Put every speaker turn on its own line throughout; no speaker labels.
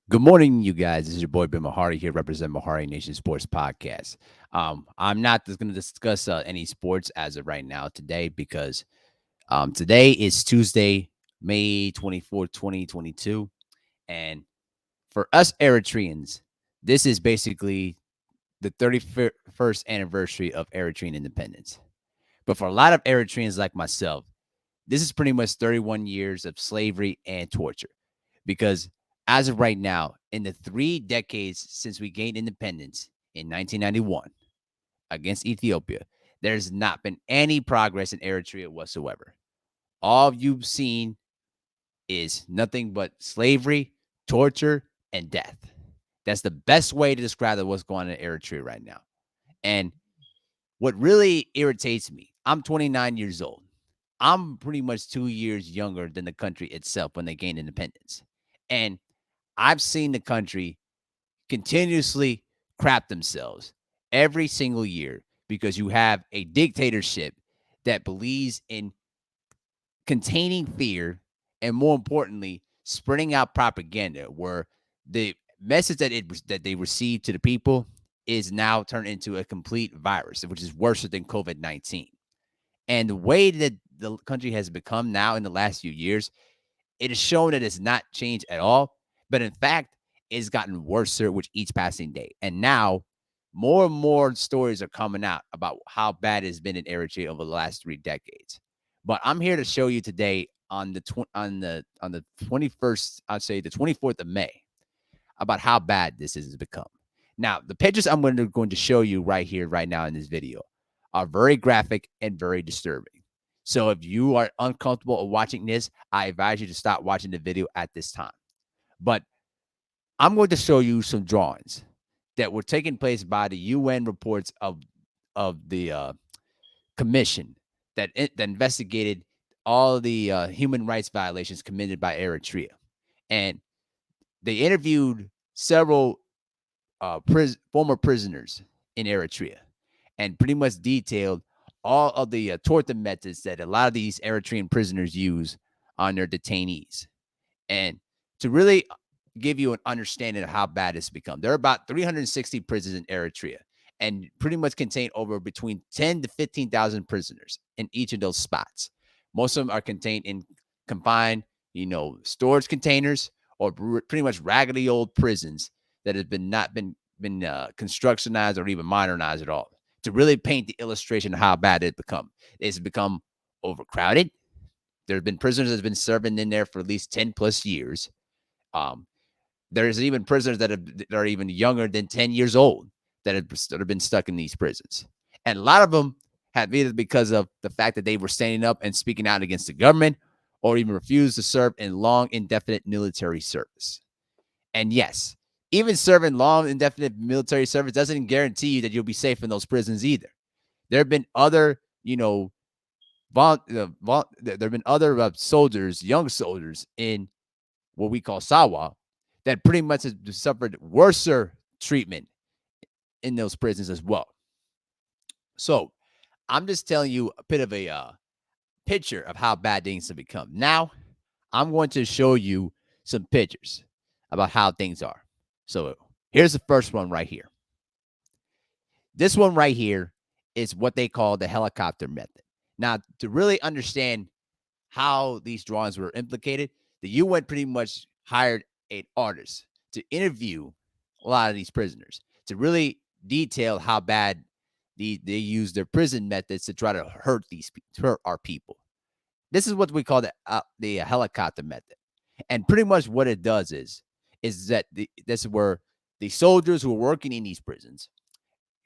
Good morning, you guys. This is your boy Ben Mahari here, representing Mahari Nation Sports Podcast. I'm not just going to discuss any sports as of right now today because today is Tuesday, May 24th, 2022. And for us Eritreans, this is basically the 31st anniversary of Eritrean independence. But for a lot of Eritreans like myself, this is pretty much 31 years of slavery and torture. Because as of right now, in the 3 decades since we gained independence in 1991 against Ethiopia, there's not been any progress in Eritrea whatsoever. All you've seen is nothing but slavery, torture, and death. That's the best way to describe what's going on in Eritrea right now. And what really irritates me, I'm 29 years old. I'm pretty much 2 years younger than the country itself when they gained independence. And I've seen the country continuously crap themselves every single year because you have a dictatorship that believes in containing fear and, more importantly, spreading out propaganda where the message that they receive to the people is now turned into a complete virus, which is worse than COVID-19. And the way that the country has become now in the last few years, it has shown that it's not changed at all, but in fact, it's gotten worse with each passing day. And now, more and more stories are coming out about how bad it's been in Eritrea over the last 3 decades. But I'm here to show you today on the 21st, I'd say the 24th of May, about how bad this has become. Now, the pictures I'm going to show you right here, right now in this video, are very graphic and very disturbing. So if you are uncomfortable watching this, I advise you to stop watching the video at this time. But I'm going to show you some drawings that were taken place by the UN reports of the commission that investigated all the human rights violations committed by Eritrea, and they interviewed several former prisoners in Eritrea, and pretty much detailed all of the torture methods that a lot of these Eritrean prisoners use on their detainees. And to really give you an understanding of how bad it's become, there are about 360 prisons in Eritrea and pretty much contain over between 10 to 15,000 prisoners in each of those spots. Most of them are contained in confined, storage containers or pretty much raggedy old prisons that have been not been constructionized or even modernized at all. To really paint the illustration of how bad it become, it's become overcrowded. There have been prisoners that have been serving in there for at least 10 plus years. Um, there's even prisoners that are even younger than 10 years old that have been stuck in these prisons. And a lot of them have either because of the fact that they were standing up and speaking out against the government or even refused to serve in long, indefinite military service. And yes, even serving long, indefinite military service doesn't guarantee you that you'll be safe in those prisons either. There have been other, there have been other soldiers, young soldiers in what we call Sawa, that pretty much has suffered worse treatment in those prisons as well. So I'm just telling you a bit of a picture of how bad things have become. Now I'm going to show you some pictures about how things are. So here's the first one right here. This one right here is what they call the helicopter method. Now, to really understand how these drawings were implicated, the UN pretty much hired an artist to interview a lot of these prisoners to really detail how bad they use their prison methods to try to hurt our people. This is what we call the helicopter method, and pretty much what it does is that this is where the soldiers who are working in these prisons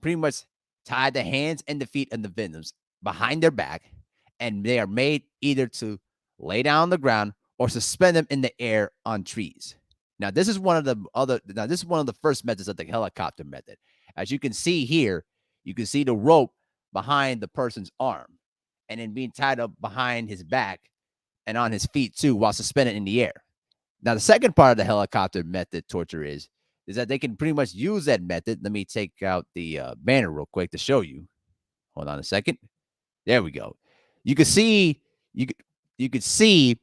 pretty much tie the hands and the feet of the victims behind their back, and they are made either to lay down on the ground or suspend them in the air on trees. Now, this is one of the first methods of the helicopter method. As you can see here, you can see the rope behind the person's arm, and then being tied up behind his back and on his feet too, while suspended in the air. Now, the second part of the helicopter method torture is that they can pretty much use that method. Let me take out the banner real quick to show you. Hold on a second. There we go. You could see you could see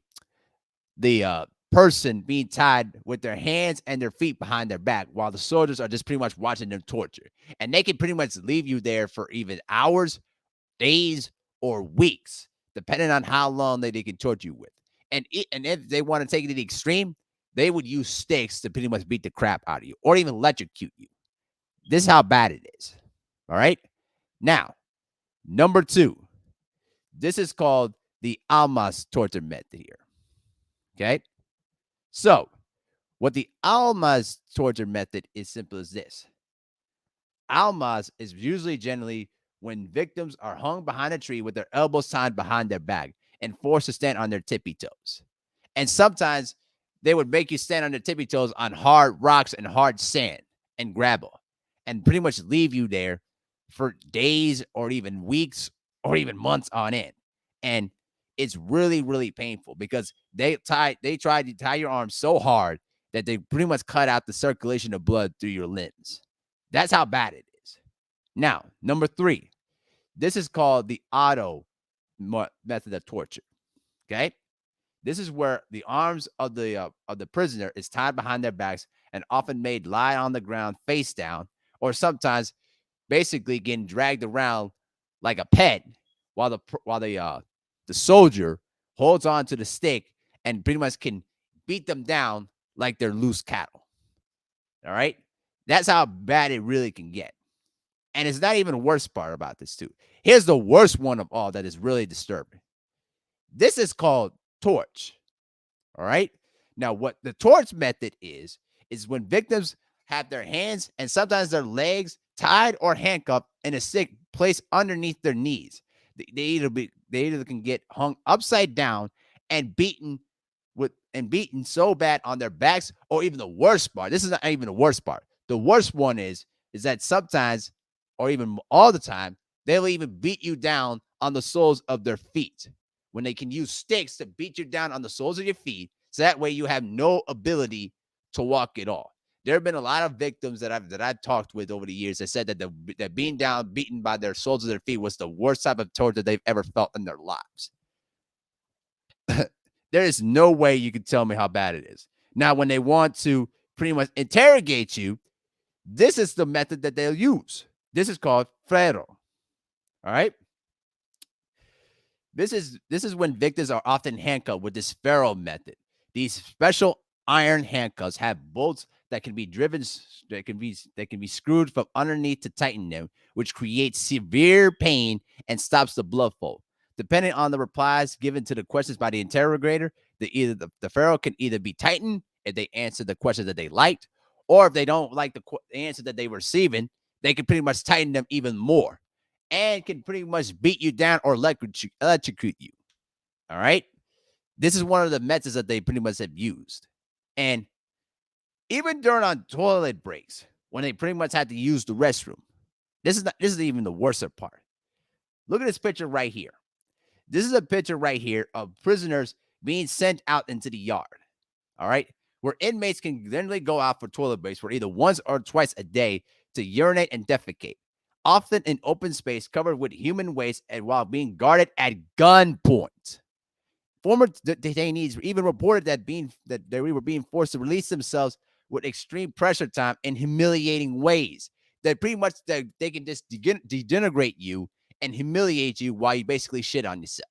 the person being tied with their hands and their feet behind their back while the soldiers are just pretty much watching them torture. And they can pretty much leave you there for even hours, days, or weeks, depending on how long they can torture you with. And if they want to take it to the extreme, they would use sticks to pretty much beat the crap out of you or even electrocute you. This is how bad it is. All right. Now, number two, this is called the Alma's torture method here. Okay. So, what the Alma's torture method is simple as this. Almas is usually generally when victims are hung behind a tree with their elbows tied behind their back and forced to stand on their tippy toes. And sometimes they would make you stand on their tippy toes on hard rocks and hard sand and gravel and pretty much leave you there for days or even weeks or even months on end. And it's really, really painful because they try to tie your arms so hard that they pretty much cut out the circulation of blood through your limbs. That's how bad it is. Now, number three, this is called the auto method of torture. Okay, this is where the arms of the prisoner is tied behind their backs and often made lie on the ground face down, or sometimes basically getting dragged around like a pet, while the soldier holds on to the stick and pretty much can beat them down like they're loose cattle. All right, that's how bad it really can get. And it's not even the worst part about this, too. Here's the worst one of all that is really disturbing. This is called torch. All right. Now, what the torch method is when victims have their hands and sometimes their legs tied or handcuffed and a stick placed underneath their knees. They either can get hung upside down and beaten so bad on their backs, or even the worst part. This is not even the worst part. The worst one is that sometimes, or even all the time, they'll even beat you down on the soles of their feet when they can use sticks to beat you down on the soles of your feet. So that way you have no ability to walk at all. There have been a lot of victims that I've talked with over the years that said that being beaten by their soles of their feet was the worst type of torture they've ever felt in their lives. There is no way you can tell me how bad it is. Now, when they want to pretty much interrogate you, this is the method that they'll use. This is called ferro. All right. This is when victims are often handcuffed with this ferro method. These special iron handcuffs have bolts that can be driven, that can be screwed from underneath to tighten them, which creates severe pain and stops the blood flow. Depending on the replies given to the questions by the interrogator, the ferro can either be tightened if they answer the question that they liked, or if they don't like the answer that they were receiving, they can pretty much tighten them even more and can pretty much beat you down or electrocute you. All right. This is one of the methods that they pretty much have used. And even during on toilet breaks, when they pretty much had to use the restroom, this is even the worst part. Look at this picture right here. This is a picture right here of prisoners being sent out into the yard. All right. Where inmates can generally go out for toilet breaks for either once or twice a day to urinate and defecate, often in open space covered with human waste and while being guarded at gunpoint. Former detainees even reported that they were being forced to release themselves with extreme pressure time and humiliating ways. That pretty much they can just denigrate you and humiliate you while you basically shit on yourself.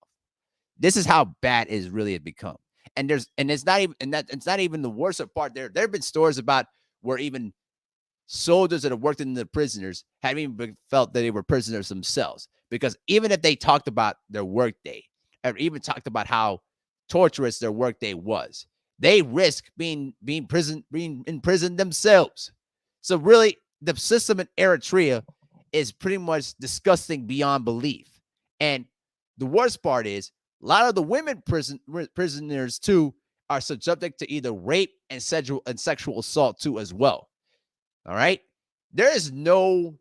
This is how bad it really has become. And it's not even it's not even the worst part. There have been stories about where even soldiers that have worked in the prisoners have even felt that they were prisoners themselves, because even if they talked about their workday or even talked about how torturous their workday was, they risk being in prison themselves. So really, the system in Eritrea is pretty much disgusting beyond belief. And the worst part is a lot of the women prisoners too are subject to either rape and sexual assault too as well. All right. There is no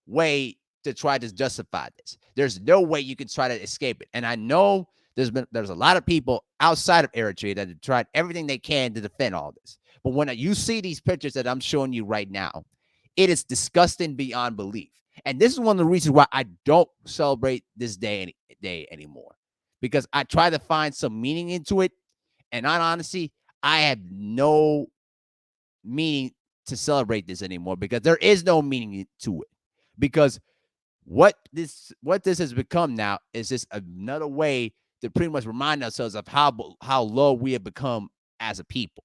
way to try to justify this. There's no way you can try to escape it. And I know there's a lot of people outside of Eritrea that have tried everything they can to defend all this. But when you see these pictures that I'm showing you right now, it is disgusting beyond belief. And this is one of the reasons why I don't celebrate this day anymore, because I try to find some meaning into it. And on honesty, I have no meaning to celebrate this anymore because there is no meaning to it. Because what this has become now is just another way to pretty much remind ourselves of how low we have become as a people.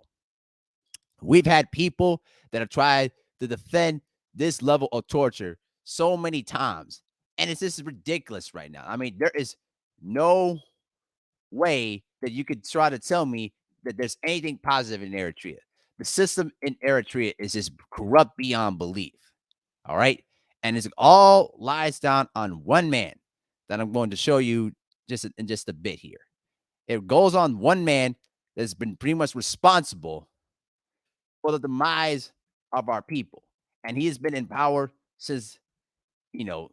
We've had people that have tried to defend this level of torture so many times, and it's just ridiculous right now. I mean, there is no way that you could try to tell me that there's anything positive in Eritrea. The system in Eritrea is just corrupt beyond belief. All right. And it all lies down on one man that I'm going to show you just in just a bit here. It goes on one man that's been pretty much responsible for the demise of our people. And he has been in power since Eritrea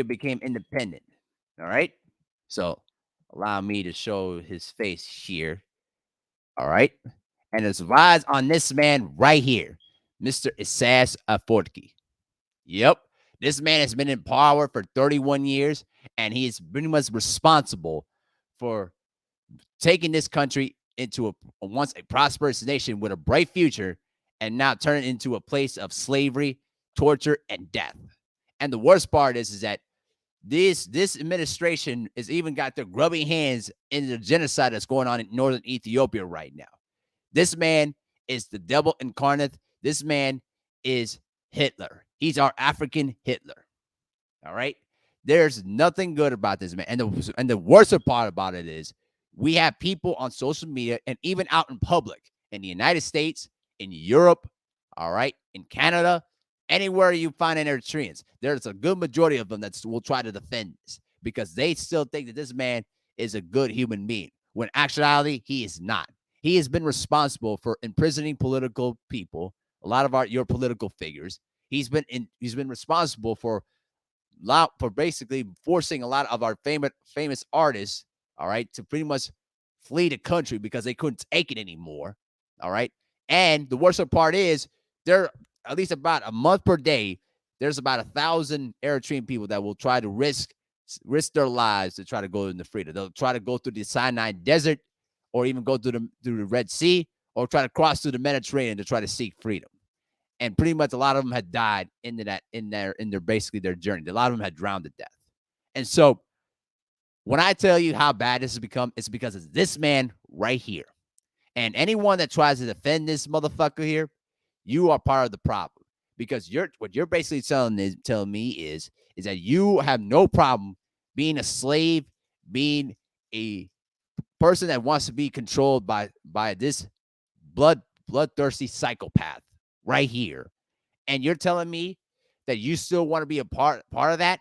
became independent. All right. So allow me to show his face here. All right. And it's lies on this man right here, Mr. Isaias Afwerki. Yep. This man has been in power for 31 years, and he is pretty much responsible for taking this country into a once a prosperous nation with a bright future and now turn it into a place of slavery, torture, and death. And the worst part is that this administration has even got their grubby hands in the genocide that's going on in northern Ethiopia right now. This man is the devil incarnate. This man is Hitler. He's our African Hitler. All right. There's nothing good about this man. And the worst part about it is we have people on social media and even out in public in the United States, in Europe, all right, in Canada, anywhere you find an Eritreans, there's a good majority of them that will try to defend this because they still think that this man is a good human being. When actuality, he is not. He has been responsible for imprisoning political people, a lot of your political figures. He's been responsible for basically forcing a lot of our famous artists, all right, to pretty much flee the country because they couldn't take it anymore. All right. And the worst part is there at least about a month per day, there's about 1,000 Eritrean people that will try to risk their lives to try to go in the freedom. They'll try to go through the Sinai Desert or even go through the Red Sea or try to cross through the Mediterranean to try to seek freedom. And pretty much a lot of them had died in their basically their journey. A lot of them had drowned to death. And so when I tell you how bad this has become, it's because it's this man right here. And anyone that tries to defend this motherfucker here, you are part of the problem. Because what you're basically telling me is that you have no problem being a slave, being a person that wants to be controlled by this bloodthirsty psychopath right here. And you're telling me that you still want to be a part of that?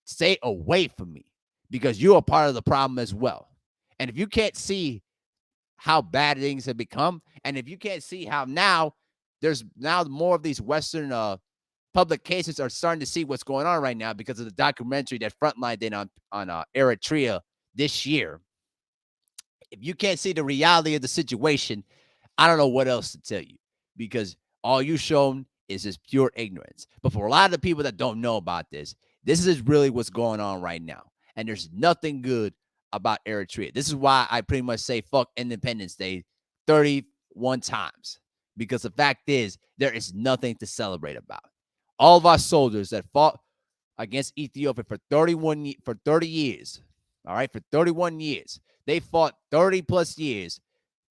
Stay away from me because you are part of the problem as well. And if you can't see how bad things have become, and if you can't see how there's now more of these Western publications are starting to see what's going on right now because of the documentary that Frontline did on Eritrea this year. If you can't see the reality of the situation, I don't know what else to tell you because all you've shown is just pure ignorance. But for a lot of the people that don't know about this is really what's going on right now. And there's nothing good about Eritrea. This is why I pretty much say fuck Independence Day 31 times. Because the fact is, there is nothing to celebrate about. All of our soldiers that fought against Ethiopia for 30 years, all right, for 31 years, they fought 30 plus years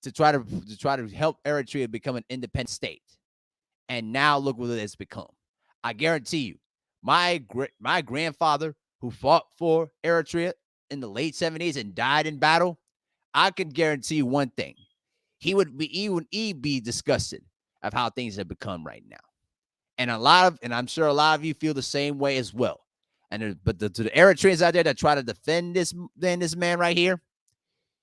to try to help Eritrea become an independent state. And now look what it has become. I guarantee you, my grandfather who fought for Eritrea in the late 70s and died in battle, I can guarantee you one thing. He'd be disgusted of how things have become right now. And I'm sure a lot of you feel the same way as well. But to the Eritreans out there that try to defend this man right here,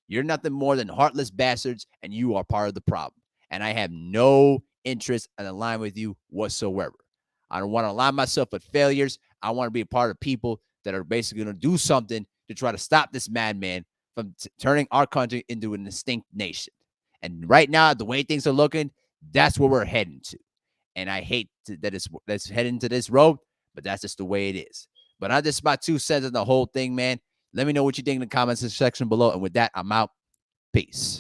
you're nothing more than heartless bastards, and you are part of the problem. And I have no interest in aligning with you whatsoever. I don't want to align myself with failures. I want to be a part of people that are basically going to do something to try to stop this madman from turning our country into an extinct nation. And right now, the way things are looking, that's where we're heading to. And I hate that's heading to this road, but that's just the way it is. But I just my 2 cents on the whole thing, man. Let me know what you think in the comments section below. And with that, I'm out. Peace.